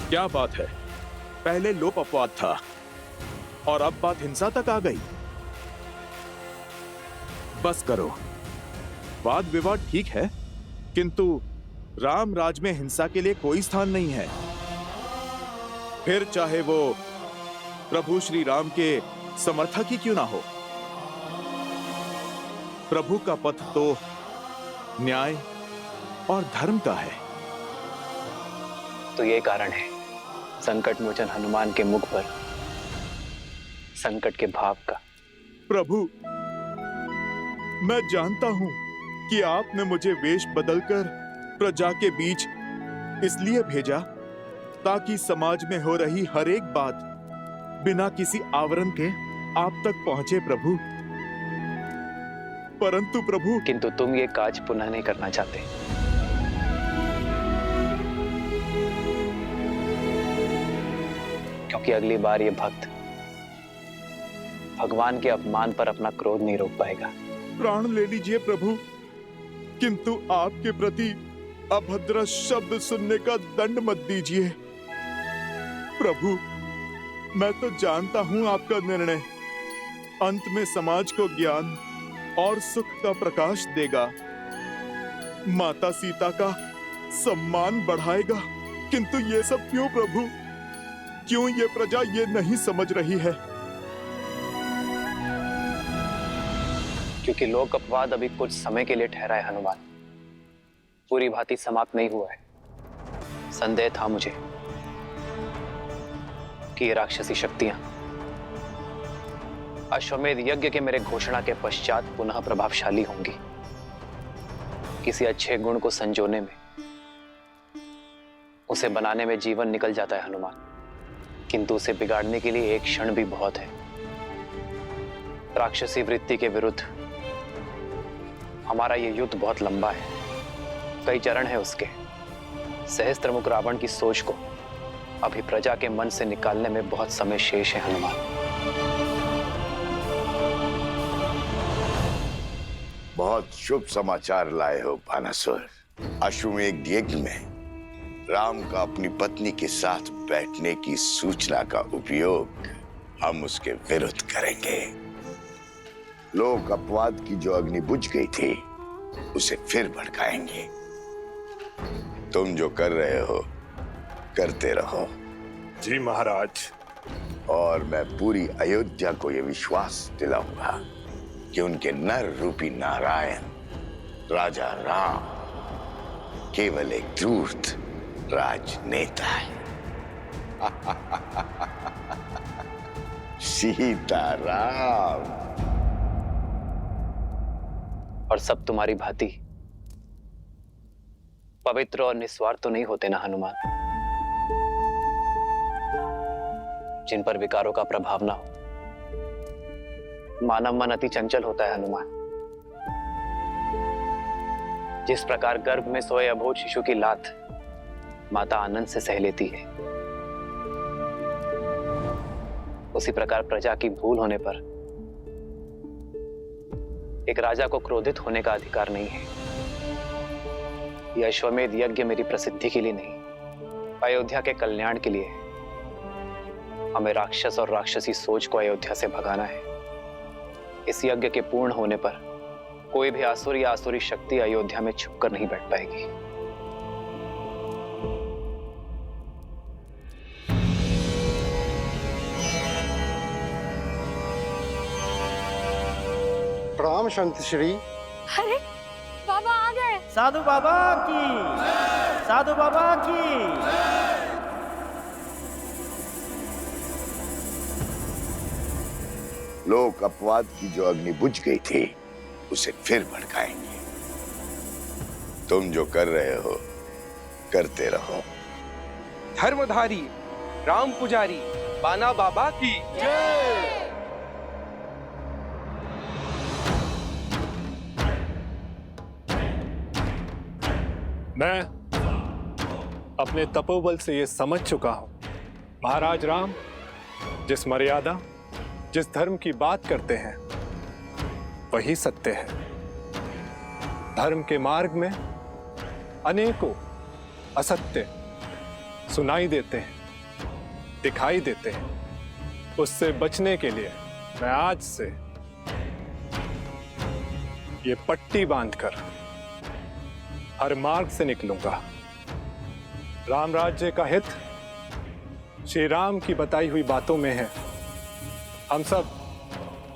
क्या बात है, पहले लोप अपवाद था और अब बात हिंसा तक आ गई। बस करो, वाद विवाद ठीक है, किंतु राम राज में हिंसा के लिए कोई स्थान नहीं है। फिर चाहे वो प्रभु श्री राम के समर्थक ही क्यों ना हो। प्रभु का पथ तो न्याय और धर्म का है। तो ये कारण है संकट मोचन हनुमान के मुख पर संकट के भाव का। प्रभु, मैं जानता हूं कि आपने मुझे वेश बदलकर प्रजा के बीच इसलिए भेजा ताकि समाज में हो रही हर एक बात बिना किसी आवरण के आप तक पहुंचे प्रभु। परंतु प्रभु, किंतु तुम ये काज पुनः नहीं करना चाहते। क्योंकि अगली बार ये भक्त भगवान के अपमान पर अपना क्रोध नहीं रोक पाएगा। प्राण ले लीजिए प्रभु, किंतु आपके प्रति अभद्र शब्द सुनने का दंड मत दीजिए। प्रभु, मैं तो जानता हूं आपका निर्णय अंत में समाज को ज्ञान और सुख का प्रकाश देगा, माता सीता का सम्मान बढ़ाएगा। किंतु ये सब क्यों प्रभु? क्यों ये प्रजा ये नहीं समझ रही है? क्योंकि लोक अपवाद अभी कुछ समय के लिए ठहरा है हनुमान, पूरी भांति समाप्त नहीं हुआ है। संदेह था मुझे कि ये राक्षसी शक्तियां अश्वमेध यज्ञ के मेरे घोषणा के पश्चात पुनः प्रभावशाली होंगी। किसी अच्छे गुण को संजोने में, उसे बनाने में जीवन निकल जाता है हनुमान, किंतु उसे बिगाड़ने के लिए एक क्षण भी बहुत है। राक्षसी वृत्ति के विरुद्ध हमारा यह युद्ध बहुत लंबा है, कई चरण है उसके। सहस्त्रमुख रावण की सोच को अभी प्रजा के मन से निकालने में बहुत समय शेष है हनुमान। बहुत शुभ समाचार लाए हो बानासुर। अश्वमेध यज्ञ में राम का अपनी पत्नी के साथ बैठने की सूचना का उपयोग हम उसके विरुद्ध करेंगे। लोक अपवाद की जो अग्नि बुझ गई थी उसे फिर भड़काएंगे। तुम जो कर रहे हो करते रहो। जी महाराज। और मैं पूरी अयोध्या को यह विश्वास दिलाऊंगा कि उनके नर रूपी नारायण राजा राम केवल एक धूर्त राजनेता है। सीताराम। और सब तुम्हारी भांति पवित्र और निस्वार्थ तो नहीं होते ना हनुमान, जिन पर विकारों का प्रभाव ना हो। मानव मन अति चंचल होता है हनुमान। जिस प्रकार गर्भ में सोए अबोध शिशु की लात माता आनंद से सह लेती है, उसी प्रकार प्रजा की भूल होने पर एक राजा को क्रोधित होने का अधिकार नहीं है। यह अश्वमेध यज्ञ मेरी प्रसिद्धि के लिए नहीं, अयोध्या के कल्याण के लिए है। हमें राक्षस और राक्षसी सोच को अयोध्या से भगाना है। इस यज्ञ के पूर्ण होने पर कोई भी आसुर या आसुरी शक्ति अयोध्या में छुपकर नहीं बैठ पाएगी। प्रणाम संत श्री। अरे बाबा आ गए। साधु बाबा की, साधु बाबा की। लोक अपवाद की जो अग्नि बुझ गई थी उसे फिर भड़काएंगे। तुम जो कर रहे हो करते रहो। धर्मधारी राम पुजारी बाना बाबा की जय। मैं अपने तपोबल से यह समझ चुका हूं, महाराज राम जिस मर्यादा, जिस धर्म की बात करते हैं वही सत्य है। धर्म के मार्ग में अनेकों असत्य सुनाई देते हैं, दिखाई देते हैं, उससे बचने के लिए मैं आज से ये पट्टी बांधकर हर मार्ग से निकलूंगा। राम राज्य का हित श्री राम की बताई हुई बातों में है। हम सब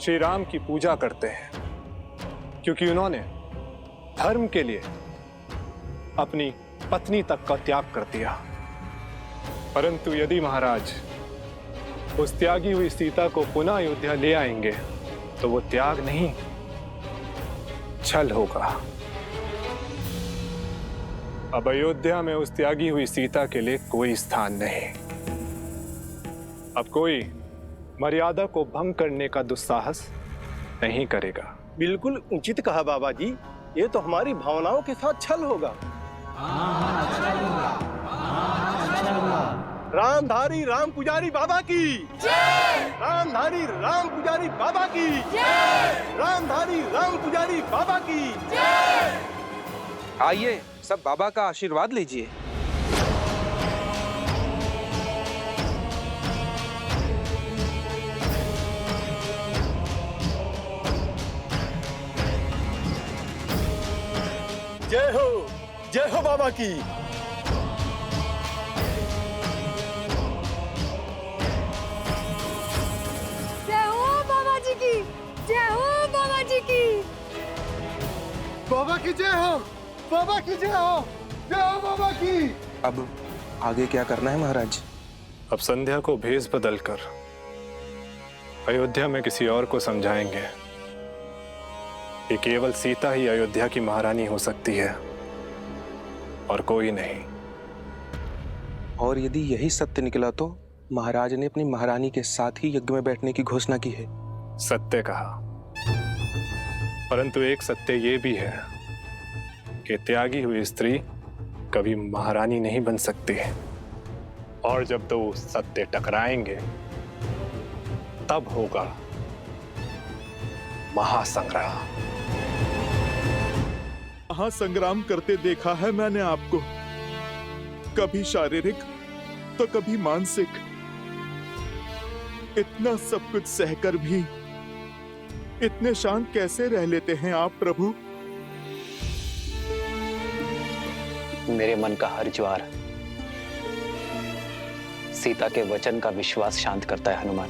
श्री राम की पूजा करते हैं क्योंकि उन्होंने धर्म के लिए अपनी पत्नी तक का त्याग कर दिया। परंतु यदि महाराज उस त्यागी हुई सीता को पुनः अयोध्या ले आएंगे तो वो त्याग नहीं, छल होगा। अब अयोध्या में उस त्यागी हुई सीता के लिए कोई स्थान नहीं। अब कोई मर्यादा को भंग करने का दुस्साहस नहीं करेगा। बिल्कुल उचित कहा बाबा जी, ये तो हमारी भावनाओं के साथ छल होगा। रामधारी राम पुजारी बाबा की जय। रामधारी राम पुजारी बाबा की जय। रामधारी राम पुजारी बाबा की जय। आइए सब बाबा का आशीर्वाद लीजिए। जय हो बाबा की। जय हो बाबा जी की, जय हो बाबा जी की। बाबा की जय हो, बाबा की जय हो, जय हो बाबा की। अब आगे क्या करना है महाराज? अब संध्या को भेष बदलकर अयोध्या में किसी और को समझाएंगे कि केवल सीता ही अयोध्या की महारानी हो सकती है और कोई नहीं। और यदि यही सत्य निकला तो महाराज ने अपनी महारानी के साथ ही यज्ञ में बैठने की घोषणा की है। सत्य कहा, परंतु एक सत्य ये भी है कि त्यागी हुई स्त्री कभी महारानी नहीं बन सकती है। और जब दो सत्य टकराएंगे तब होगा महासंग्राम। महासंग्राम करते देखा है मैंने आपको, कभी शारीरिक तो कभी मानसिक। इतना सब कुछ सहकर भी इतने शांत कैसे रह लेते हैं आप प्रभु? मेरे मन का हर ज्वार सीता के वचन का विश्वास शांत करता है हनुमान।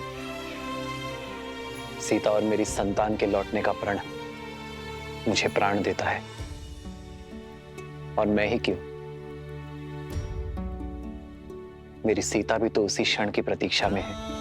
सीता और मेरी संतान के लौटने का प्रण मुझे प्राण देता है। और मैं ही क्यों, मेरी सीता भी तो उसी क्षण की प्रतीक्षा में है।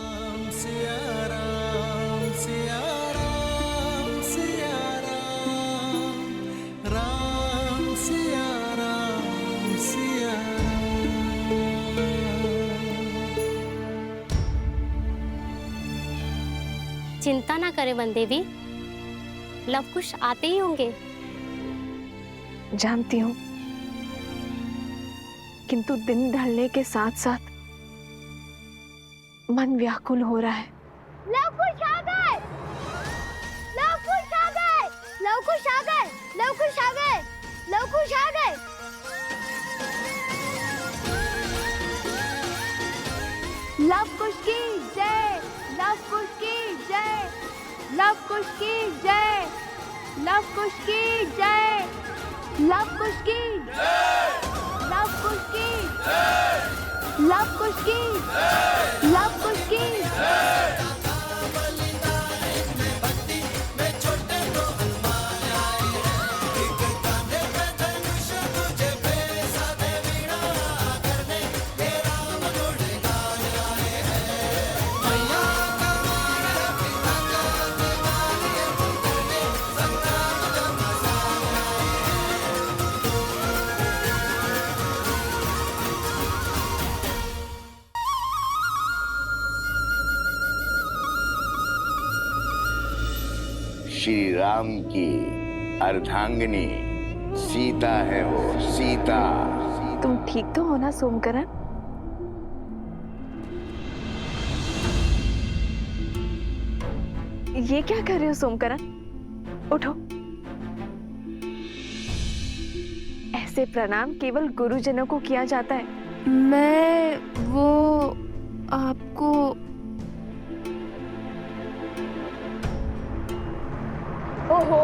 चिंता ना करें वन देवी, लव कुश आते ही होंगे। जानती हूँ, किंतु दिन ढलने के साथ साथ मन व्याकुल हो रहा है। लव कुश आ गए, लव कुश आ गए, लव कुश आ गए, लव कुश आ गए, लव कुश आ गए। लव कुश की जय, लव कुश की जय, लव कुश की जय, लव कुश की जय, लव कुश की जय, लव कुश की जय, लव कुश की जय, लव कुश की जय। श्री राम की अर्धांगिनी सीता है वो, सीता। तुम ठीक तो हो ना सोमकरण? ये क्या कर रहे हो सोमकरण? उठो। ऐसे प्रणाम केवल गुरुजनों को किया जाता है। मैं वो आपको ओहो,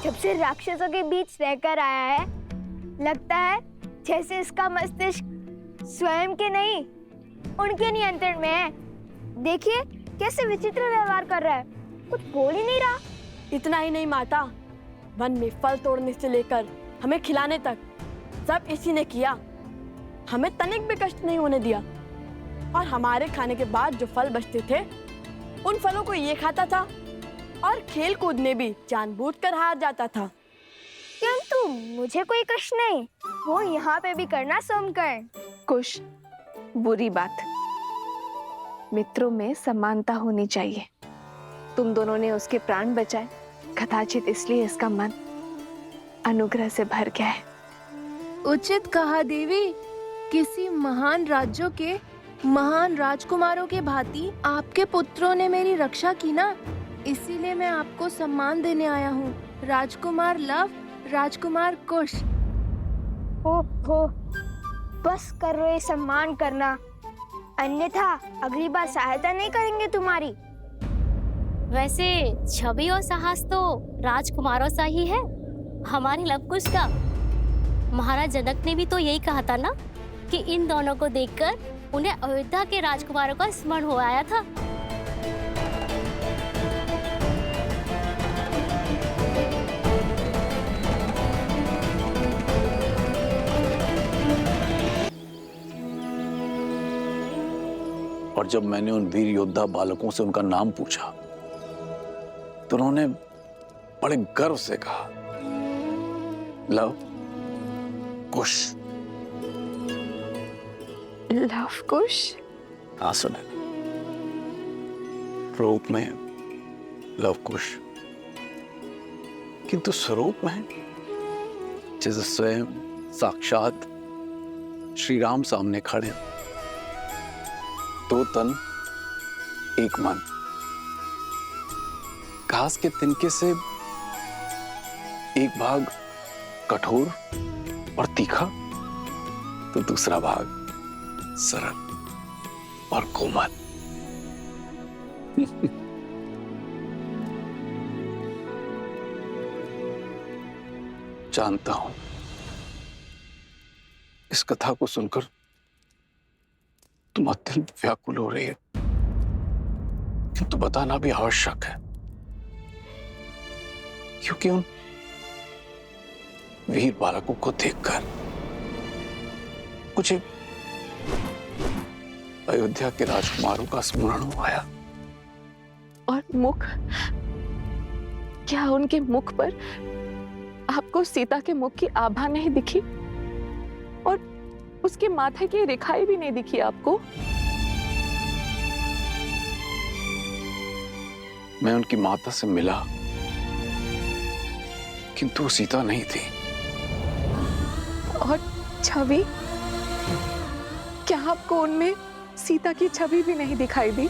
जब से राक्षसों के बीच रहकर आया है, लगता है जैसे इसका मस्तिष्क स्वयं के नहीं, उनके नियंत्रण में है। देखिए कैसे विचित्र व्यवहार कर रहा है, कुछ बोल ही नहीं रहा। इतना ही नहीं माता, वन में फल तोड़ने से लेकर हमें खिलाने तक सब इसी ने किया। हमें तनिक भी कष्ट नहीं होने दिया, और हमारे खाने के बाद जो फल बचते थे उन फलों को ये खाता था, और खेल कूद में भी जानबूझकर हार जाता था। किंतु मुझे कोई कष्ट नहीं, वो यहाँ पे भी करना सोमकर। कुश, बुरी बात। मित्रों में समानता होनी चाहिए। तुम दोनों ने उसके प्राण बचाए, कदाचित इसलिए इसका मन अनुग्रह से भर गया है। उचित कहा देवी, किसी महान राज्यों के महान राजकुमारों के भांति आपके पुत्रों ने मेरी रक्षा की ना, इसीलिए मैं आपको सम्मान देने आया हूँ। राजकुमार लव, राजकुमार कुश। हो, बस करो ये सम्मान करना, अन्यथा अगली बार सहायता नहीं करेंगे तुम्हारी। वैसे छवि और साहस तो राजकुमारों सा ही है, हमारी लवकुश का। महाराज जनक ने भी तो यही कहा था ना कि इन दोनों को देखकर उन्हें अयोध्या के राजकुमारों का स्मरण हो आया था। और जब मैंने उन वीर योद्धा बालकों से उनका नाम पूछा तो उन्होंने बड़े गर्व से कहा, लव कुश। लव कुश? हाँ सुने, रूप में लव कुश, किंतु स्वरूप में जैसे स्वयं साक्षात श्री राम सामने खड़े, दो तन एक मन। घास के तिनके से एक भाग कठोर और तीखा, तो दूसरा भाग सरल और कोमल। जानता हूं इस कथा को सुनकर तुम अत्यंत व्याकुल हो रही है, किंतु बताना भी आवश्यक है, क्योंकि उन वीर बालकों को देखकर मुझे अयोध्या के राजकुमारों का स्मरण आया। और मुख, क्या उनके मुख पर आपको सीता के मुख की आभा नहीं दिखी? और उसके माथे की रेखाएं भी नहीं दिखी आपको? मैं उनकी माता से मिला, किंतु सीता नहीं थी। और छवि, क्या आपको उनमें सीता की छवि भी नहीं दिखाई दी?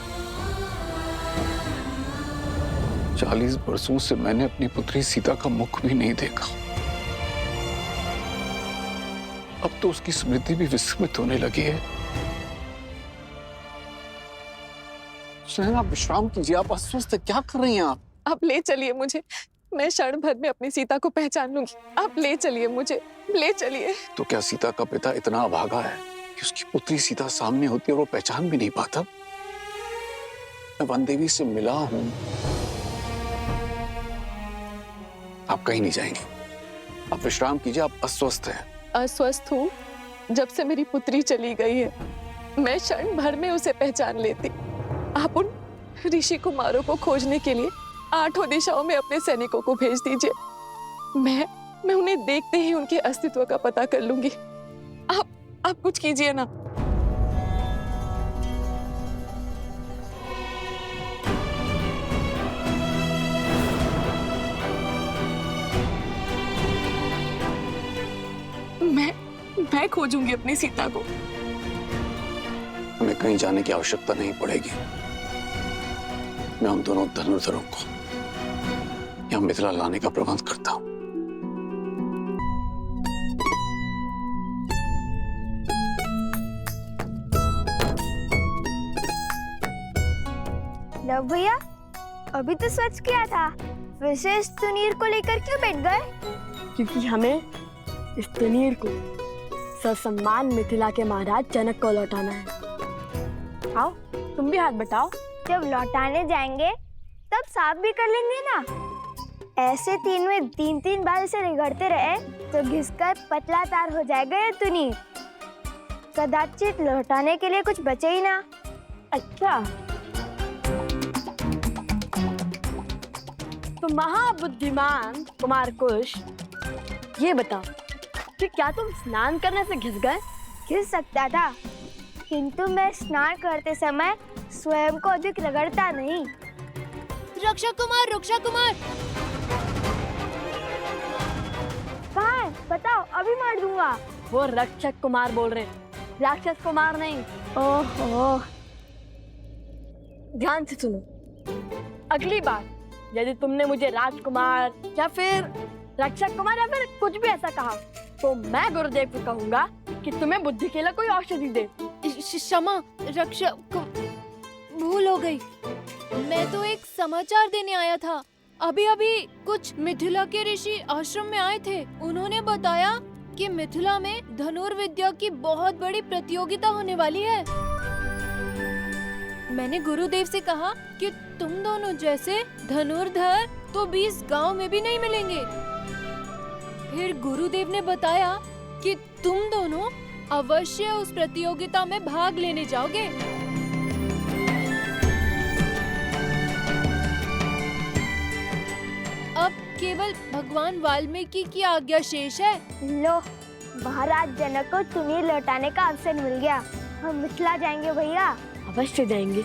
40 वर्षों से मैंने अपनी पुत्री सीता का मुख भी नहीं देखा। अब तो उसकी स्मृति भी विस्मृत होने लगी है। आप विश्राम कीजिए, आप अस्वस्थ क्या कर रही हैं आप? आप ले चलिए मुझे, मैं क्षण भर में अपनी सीता को पहचान लूंगी। आप ले चलिए मुझे, ले चलिए। तो क्या सीता का पिता इतना अभागा है कि उसकी पुत्री सीता सामने होती है और वो पहचान भी नहीं पाता? मैं वन देवी से मिला हूं। आप कहीं नहीं जाएंगे, आप विश्राम कीजिए, आप अस्वस्थ हैं। अस्वस्थ हूँ? जब से मेरी पुत्री चली गई है, मैं क्षण भर में उसे पहचान लेती। आप उन ऋषि कुमारों को खोजने के लिए 8 दिशाओं में अपने सैनिकों को भेज दीजिए। मैं उन्हें देखते ही उनके अस्तित्व का पता कर लूंगी। आप कुछ कीजिए ना। मैं खोजूंगी अपनी सीता को। हमें कहीं जाने की आवश्यकता नहीं पड़ेगी। मैं उन दोनों धनुर्धरों को यहाँ मिथिला लाने का प्रबंध करता हूँ। लव भैया, अभी तो स्वच्छ किया था, विशेष तुनीर को लेकर क्यों बैठ गए? क्योंकि हमें इस तुनीर को ससम्मान मिथिला के महाराज जनक को लौटाना है। आओ, तुम भी हाथ बटाओ। जब लौटाने जाएंगे तब साफ भी कर लेंगे ना। ऐसे 3 में 3 बार इसे रगड़ते रहे तो घिसकर पतला तार हो जाएगा ये तुनीर। कदाचित लौटाने के लिए कुछ बचे ही ना। अच्छा, तो महाबुद्धिमान कुमार कुश, ये बताओ कि क्या तुम स्नान करने से घिस गए? घिस सकता था, किंतु मैं स्नान करते समय स्वयं को अधिक रगड़ता नहीं। रक्षा कुमार, रक्षा कुमार! कहाँ है? बताओ, अभी मार दूंगा। वो रक्षक कुमार बोल रहे, राक्षस कुमार नहीं। ओहो, ध्यान से सुनो। अगली बार यदि तुमने मुझे राजकुमार या फिर रक्षक कुमार या फिर कुछ भी ऐसा कहा तो मैं गुरुदेव को कहूंगा कि तुम्हें बुद्धि के लिए कोई औषधि दे। क्षमा रक्षक, भूल हो गई। मैं तो एक समाचार देने आया था। अभी अभी कुछ मिथिला के ऋषि आश्रम में आए थे। उन्होंने बताया कि मिथिला में धनुर्विद्या की बहुत बड़ी प्रतियोगिता होने वाली है। मैंने गुरुदेव से कहा कि तुम दोनों जैसे धनुर्धर तो 20 गांव में भी नहीं मिलेंगे। फिर गुरुदेव ने बताया कि तुम दोनों अवश्य उस प्रतियोगिता में भाग लेने जाओगे। अब केवल भगवान वाल्मीकि की आज्ञा शेष है। लो, महाराज जनक को तुनीर लौटाने का अवसर मिल गया। हम मिथिला जाएंगे भैया। अवश्य जाएंगे।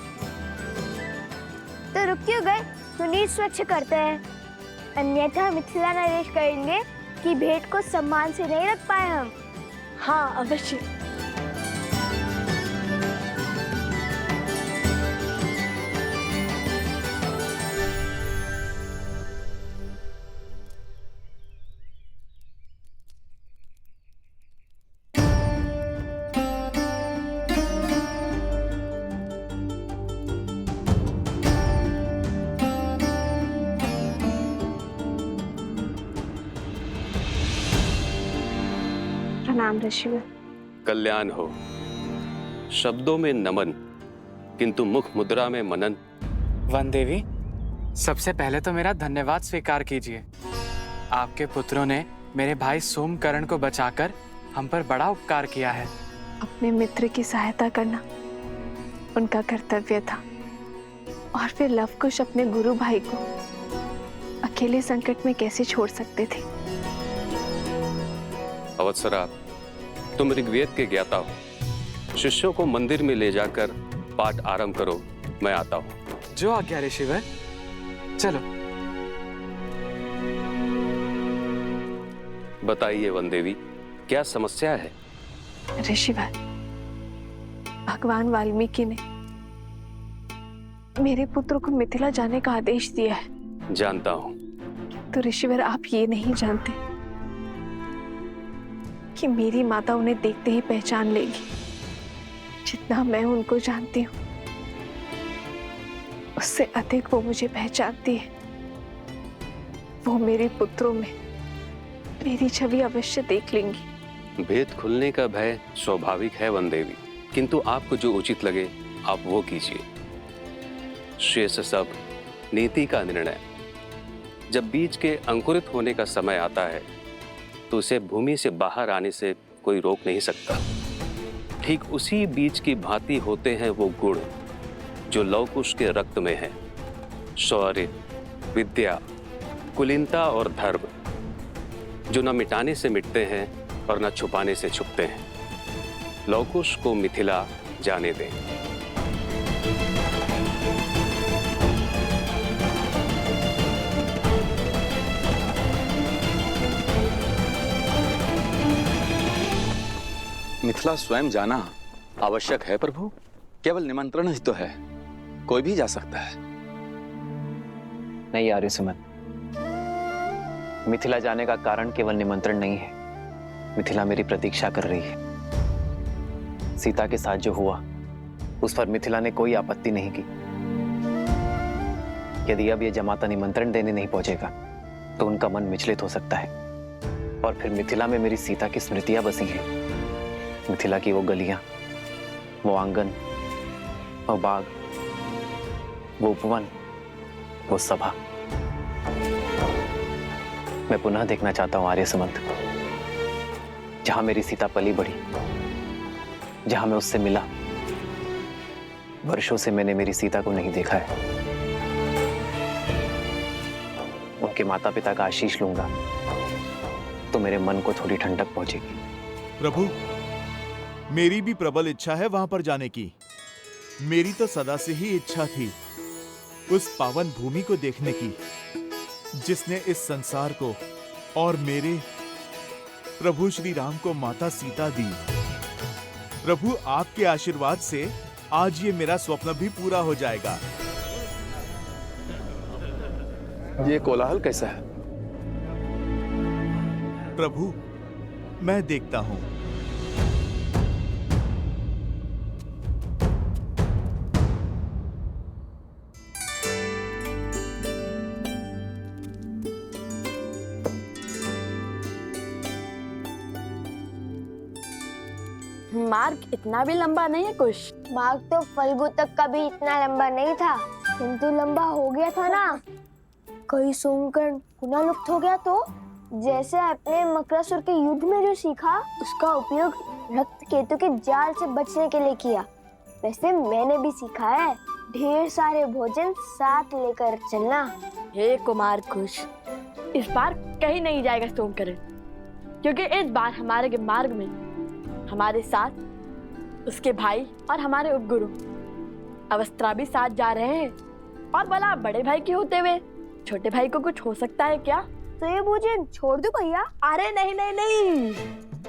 तो रुक क्यों गए? तुनीर स्वच्छ करते हैं, अन्यथा मिथिला नरेश कहेंगे कि भेंट को सम्मान से नहीं रख पाए हम। हाँ, अवश्य। प्रणाम ऋषिवर। कल्याण हो। शब्दों में नमन, किंतु मुख मुद्रा में मनन। वन देवी, सबसे पहले तो मेरा धन्यवाद स्वीकार कीजिए। आपके पुत्रों ने मेरे भाई सोमकर्ण को बचाकर हम पर बड़ा उपकार किया है। अपने मित्र की सहायता करना उनका कर्तव्य था, और फिर लवकुश अपने गुरु भाई को अकेले संकट में कैसे छोड़ सकते थे। अवत्सरा, तुम ऋग्वेद के ज्ञाता हो। शिष्यों को मंदिर में ले जाकर पाठ आरंभ करो, मैं आता हूँ। जो आज्ञा ऋषिवर। चलो। बताइए वन देवी, क्या समस्या है? ऋषिवर, भगवान वाल्मीकि ने मेरे पुत्र को मिथिला जाने का आदेश दिया है। जानता हूँ। तो ऋषिवर, आप ये नहीं जानते कि मेरी माता उन्हें देखते ही पहचान लेगी। जितना मैं उनको जानती हूँ उससे अधिक वो मुझे पहचानती है। वो मेरे पुत्रों में मेरी छवि अवश्य देख लेंगी। भेद खुलने का भय स्वाभाविक है वन देवी, किंतु आपको जो उचित लगे आप वो कीजिए। शेष सब नीति का निर्णय। जब बीज के अंकुरित होने का समय आता है तो उसे भूमि से बाहर आने से कोई रोक नहीं सकता। ठीक उसी बीज की भांति होते हैं वो गुण जो लवकुश के रक्त में है। शौर्य, विद्या, कुलीनता और धर्म, जो न मिटाने से मिटते हैं और न छुपाने से छुपते हैं। लवकुश को मिथिला जाने दें। मिथिला स्वयं जाना आवश्यक है प्रभु। केवल निमंत्रण ही तो है, कोई भी जा सकता है। नहीं आर्य सुमन, मिथिला जाने का कारण केवल निमंत्रण नहीं है। मिथिला मेरी प्रतीक्षा कर रही है। सीता के साथ जो हुआ उस पर मिथिला ने कोई आपत्ति नहीं की। यदि अब ये जमाता निमंत्रण देने नहीं पहुंचेगा तो उनका मन विचलित हो सकता है और फिर मिथिला में मेरी सीता की स्मृतियां बसी हैं। मिथिला की वो गलियां, वो आंगन, वो बाग, वो उपवन, वो सभा मैं पुनः देखना चाहता हूं आर्य समंत, जहां मेरी सीता पली बढ़ी, जहां मैं उससे मिला। वर्षों से मैंने मेरी सीता को नहीं देखा है। उनके माता पिता का आशीष लूंगा तो मेरे मन को थोड़ी ठंडक पहुंचेगी। प्रभु, मेरी भी प्रबल इच्छा है वहां पर जाने की। मेरी तो सदा से ही इच्छा थी उस पावन भूमि को देखने की जिसने इस संसार को और मेरे प्रभु श्री राम को माता सीता दी। प्रभु, आपके आशीर्वाद से आज ये मेरा स्वप्न भी पूरा हो जाएगा। ये कोलाहल कैसा है? प्रभु, मैं देखता हूं। मार्ग इतना भी लंबा नहीं है कुछ। मार्ग तो फल्गु तक का भी इतना लंबा नहीं था, किंतु लंबा हो गया था ना। कोई सोमकर्ण पुनः लुप्त हो गया तो जैसे अपने मकरासुर के युद्ध में जो सीखा उसका उपयोग रक्त केतु के जाल से बचने के लिए किया, वैसे मैंने भी सीखा है ढेर सारे भोजन साथ लेकर चलना। हे कुमार कुश, इस बार कहीं नहीं जाएगा सोमकर्ण, क्योंकि इस बार हमारे मार्ग में हमारे साथ उसके भाई और हमारे उपगुरु अवस्था भी साथ जा रहे हैं। और भला बड़े भाई के होते हुए छोटे भाई को कुछ हो सकता है क्या? तो ये भोजन छोड़ दो भैया। अरे नहीं नहीं नहीं,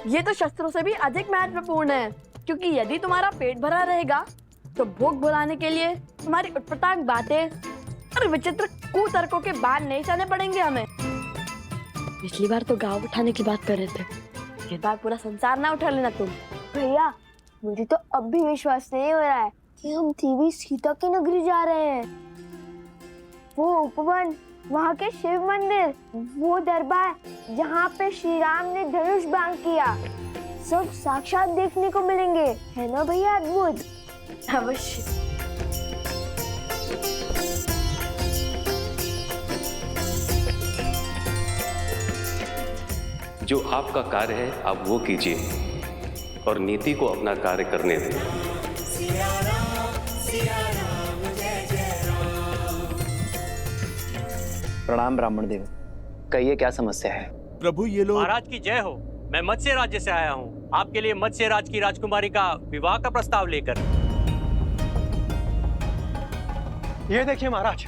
ये तो शस्त्रों से भी अधिक महत्वपूर्ण है, क्योंकि यदि तुम्हारा पेट भरा रहेगा तो भूख भुलाने के लिए तुम्हारी उटपटांग बातें और विचित्र कुतर्कों के बाण नहीं सहने पड़ेंगे हमें। पिछली बार तो गाँव उठाने की बात कर रहे थे, इस बार पूरा संसार ना उठा लेना तुम। भैया, मुझे तो अब भी विश्वास नहीं हो रहा है कि हम देवी सीता की नगरी जा रहे हैं। वो उपवन, वहाँ के शिव मंदिर, वो दरबार जहाँ पे श्री राम ने धनुष बाण किया, सब साक्षात देखने को मिलेंगे, है ना भैया? अद्भुत। अवश्य। जो आपका कार्य है आप वो कीजिए और नीति को अपना कार्य करने दें। प्रणाम ब्राह्मण देव, कहिए क्या समस्या है? प्रभु, ये लोग। महाराज की जय हो। मैं मत्स्य राज्य से आया हूँ, आपके लिए मत्स्य राज की राजकुमारी का विवाह का प्रस्ताव लेकर। ये देखिए महाराज,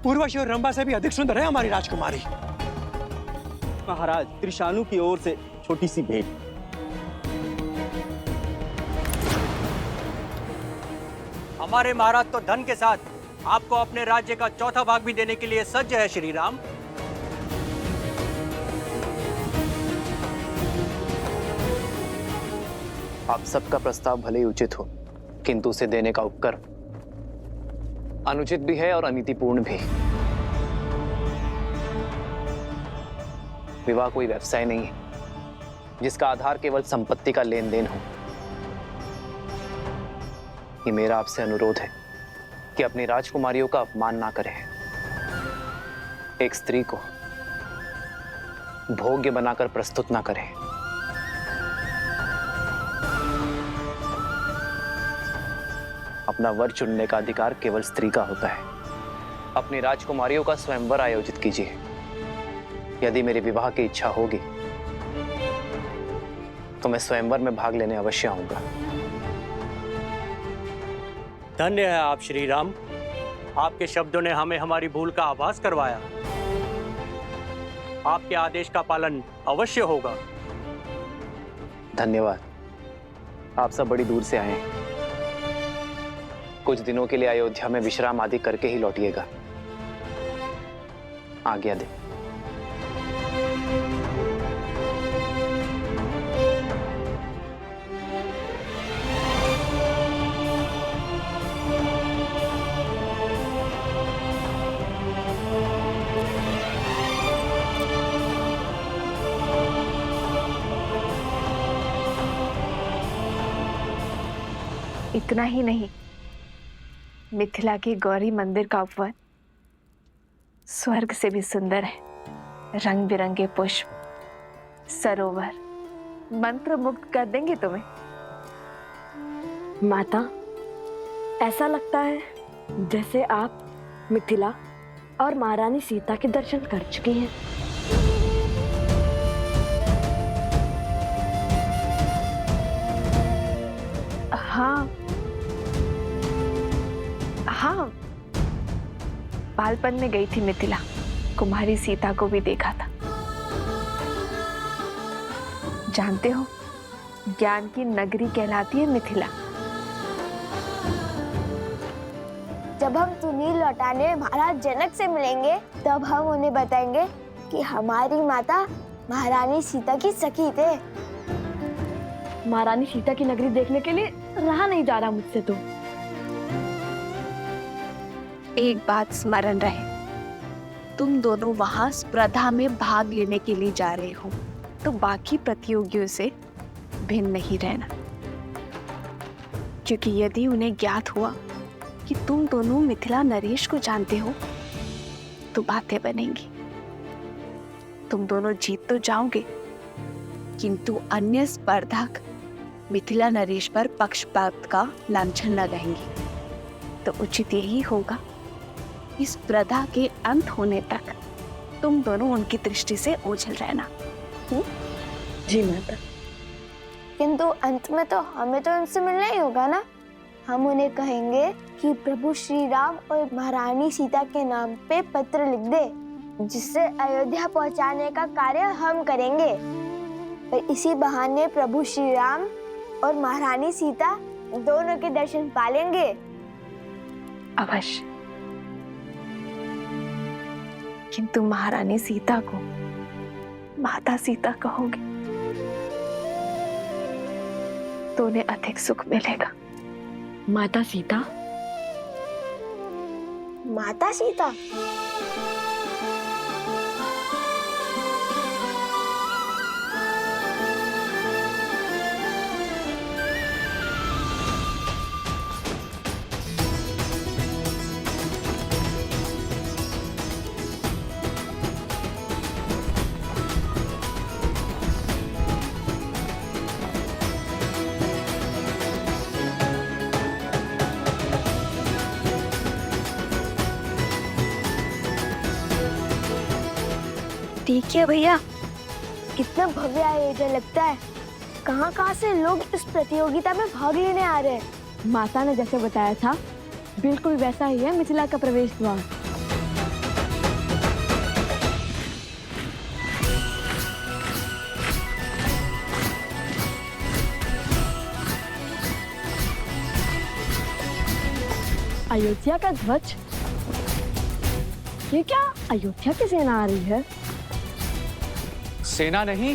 उर्वशी और रंभा से भी अधिक सुंदर है हमारी राजकुमारी। महाराज, त्रिशानु की ओर से छोटी सी भेंट। हमारे महाराज तो धन के साथ आपको अपने राज्य का चौथा भाग भी देने के लिए सज्ज है श्री राम। आप सबका प्रस्ताव भले ही उचित हो, किंतु उसे देने का उपक्रम अनुचित भी है और अनीतिपूर्ण भी। विवाह कोई व्यवसाय नहीं है जिसका आधार केवल संपत्ति का लेन देन हो। ये मेरा आपसे अनुरोध है कि अपनी राजकुमारियों का अपमान ना करें। एक स्त्री को भोग्य बनाकर प्रस्तुत ना करें। अपना वर चुनने का अधिकार केवल स्त्री का होता है। अपनी राजकुमारियों का स्वयंवर आयोजित कीजिए। यदि मेरे विवाह की इच्छा होगी तो मैं स्वयंवर में भाग लेने अवश्य आऊंगा। धन्य है आप श्री राम, आपके शब्दों ने हमें हमारी भूल का आभास करवाया। आपके आदेश का पालन अवश्य होगा। धन्यवाद। आप सब बड़ी दूर से आए हैं, कुछ दिनों के लिए अयोध्या में विश्राम आदि करके ही लौटिएगा। आज्ञा दे। इतना ही नहीं, मिथिला के गौरी मंदिर का उपवन स्वर्ग से भी सुंदर है। रंग बिरंगे पुष्प, सरोवर मंत्र मुग्ध कर देंगे तुम्हें। माता, ऐसा लगता है जैसे आप मिथिला और महारानी सीता के दर्शन कर चुकी हैं। हाँ हाँ, बालपन में गई थी मिथिला, कुमारी सीता को भी देखा था। जानते हो, ज्ञान की नगरी कहलाती है मिथिला। जब हम तुनील लौटाने में महाराज जनक से मिलेंगे, तब हम उन्हें बताएंगे कि हमारी माता महारानी सीता की सखी थे। महारानी सीता की नगरी देखने के लिए रहा नहीं जा रहा मुझसे तो। एक बात स्मरण रहे, तुम दोनों वहां स्पर्धा में भाग लेने के लिए जा रहे हो, तो बाकी प्रतियोगियों से भिन्न नहीं रहना, क्योंकि यदि उन्हें ज्ञात हुआ कि तुम दोनों मिथिला नरेश को जानते हो तो बातें बनेंगी। तुम दोनों जीत तो जाओगे, किंतु अन्य स्पर्धक मिथिला नरेश पर पक्षपात का लांछन लगाएंगे। तो उचित यही होगा इस स्पर्धा के अंत होने तक तुम दोनों उनकी दृष्टि से ओझल रहना। जी माता। किंतु अंत में तो हमें तो उनसे मिलना ही होगा ना। हम उन्हें कहेंगे कि प्रभु श्री राम और महारानी सीता के नाम पे पत्र लिख दे, जिससे अयोध्या पहुंचाने का कार्य हम करेंगे। और इसी बहाने प्रभु श्री राम और महारानी सीता दोनों के दर्शन पालेंगे। अवश्य, किंतु महारानी सीता को माता सीता कहोगे तो उन्हें अधिक सुख मिलेगा। माता सीता? माता सीता? देखिए भैया, कितना भव्य आयोजन लगता है। कहाँ से लोग इस प्रतियोगिता में भाग लेने आ रहे हैं। माता ने जैसे बताया था, बिल्कुल वैसा ही है मिथिला का प्रवेश द्वार। अयोध्या का ध्वज? ये क्या अयोध्या की सेना आ रही है? सेना नहीं,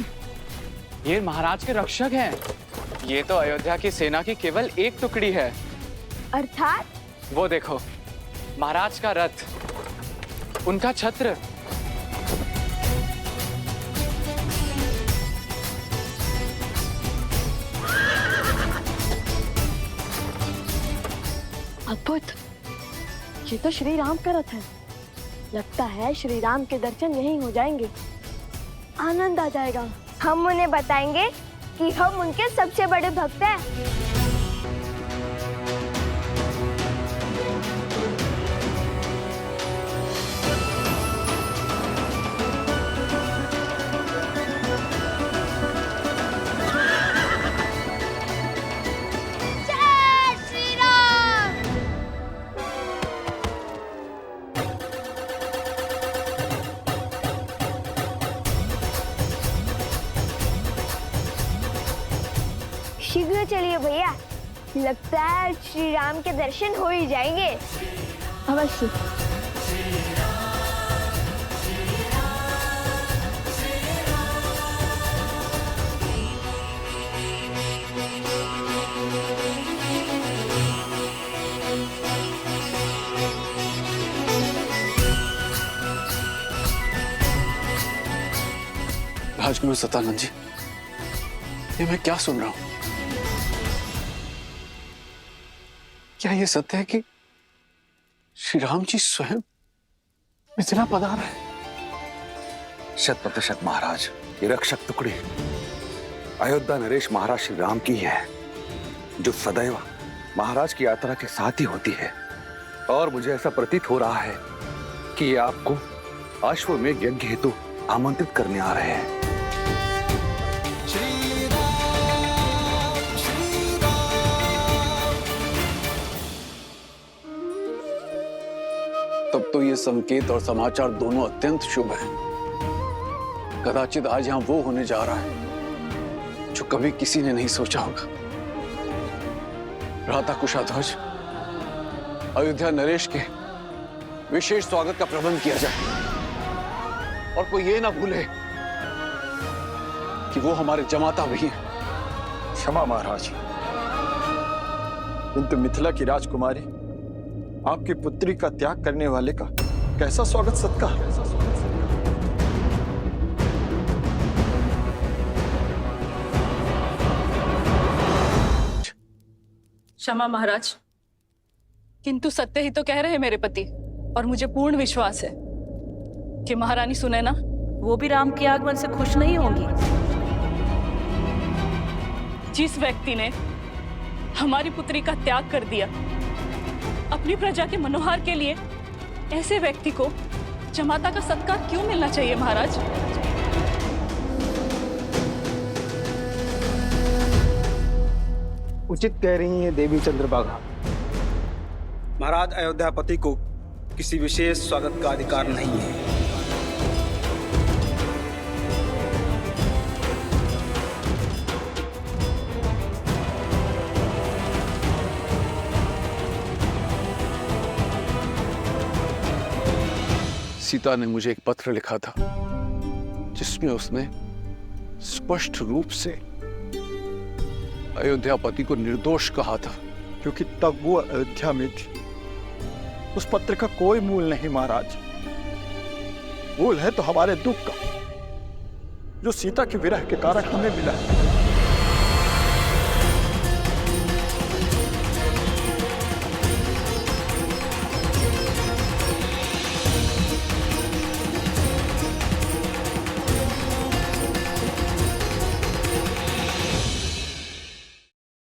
ये महाराज के रक्षक हैं। ये तो अयोध्या की सेना की केवल एक टुकड़ी है। अर्थात? वो देखो, महाराज का रथ, उनका छत्र। अद्भुत, ये तो श्री राम का रथ है। लगता है श्री राम के दर्शन यहीं हो जाएंगे। आनंद आ जाएगा। हम उन्हें बताएंगे कि हम उनके सबसे बड़े भक्त हैं। शीघ्र चलिए भैया, लगता है श्री राम के दर्शन हो ही जाएंगे। अवश्य। राजकुमार सतानंद जी, ये मैं क्या सुन रहा हूं? क्या ये सत्य है कि श्री राम जी स्वयं मिथिला पधार है? 100% महाराज। ये रक्षक टुकड़ी अयोध्या नरेश महाराज श्री राम की है, जो सदैव महाराज की यात्रा के साथ ही होती है। और मुझे ऐसा प्रतीत हो रहा है कि ये आपको अश्वमेध यज्ञ हेतु आमंत्रित करने आ रहे हैं। तब तो ये संकेत और समाचार दोनों अत्यंत शुभ हैं। कदाचित आज यहां वो होने जा रहा है जो कभी किसी ने नहीं सोचा होगा। भ्राता कुशाध्वज, अयोध्या नरेश के विशेष स्वागत का प्रबंध किया जाए और कोई ये ना भूले कि वो हमारे जमाता भी हैं। क्षमा महाराज, किंतु मिथिला की राजकुमारी आपकी पुत्री का त्याग करने वाले का कैसा स्वागत सत्कार। क्षमा महाराज, किंतु सत्य ही तो कह रहे हैं मेरे पति, और मुझे पूर्ण विश्वास है कि महारानी सुनैना वो भी राम के आगमन से खुश नहीं होंगी। जिस व्यक्ति ने हमारी पुत्री का त्याग कर दिया अपनी प्रजा के मनोहार के लिए, ऐसे व्यक्ति को जमाता का सत्कार क्यों मिलना चाहिए महाराज? उचित कह रही हैं देवी चंद्रभागा। महाराज अयोध्यापति को किसी विशेष स्वागत का अधिकार नहीं है। सीता ने मुझे एक पत्र लिखा था जिसमें उसने स्पष्ट रूप से अयोध्यापति को निर्दोष कहा था, क्योंकि तब वो अयोध्या में थी। उस पत्र का कोई मूल नहीं महाराज। मूल है तो हमारे दुख का, जो सीता के विरह के कारण हमें मिला है।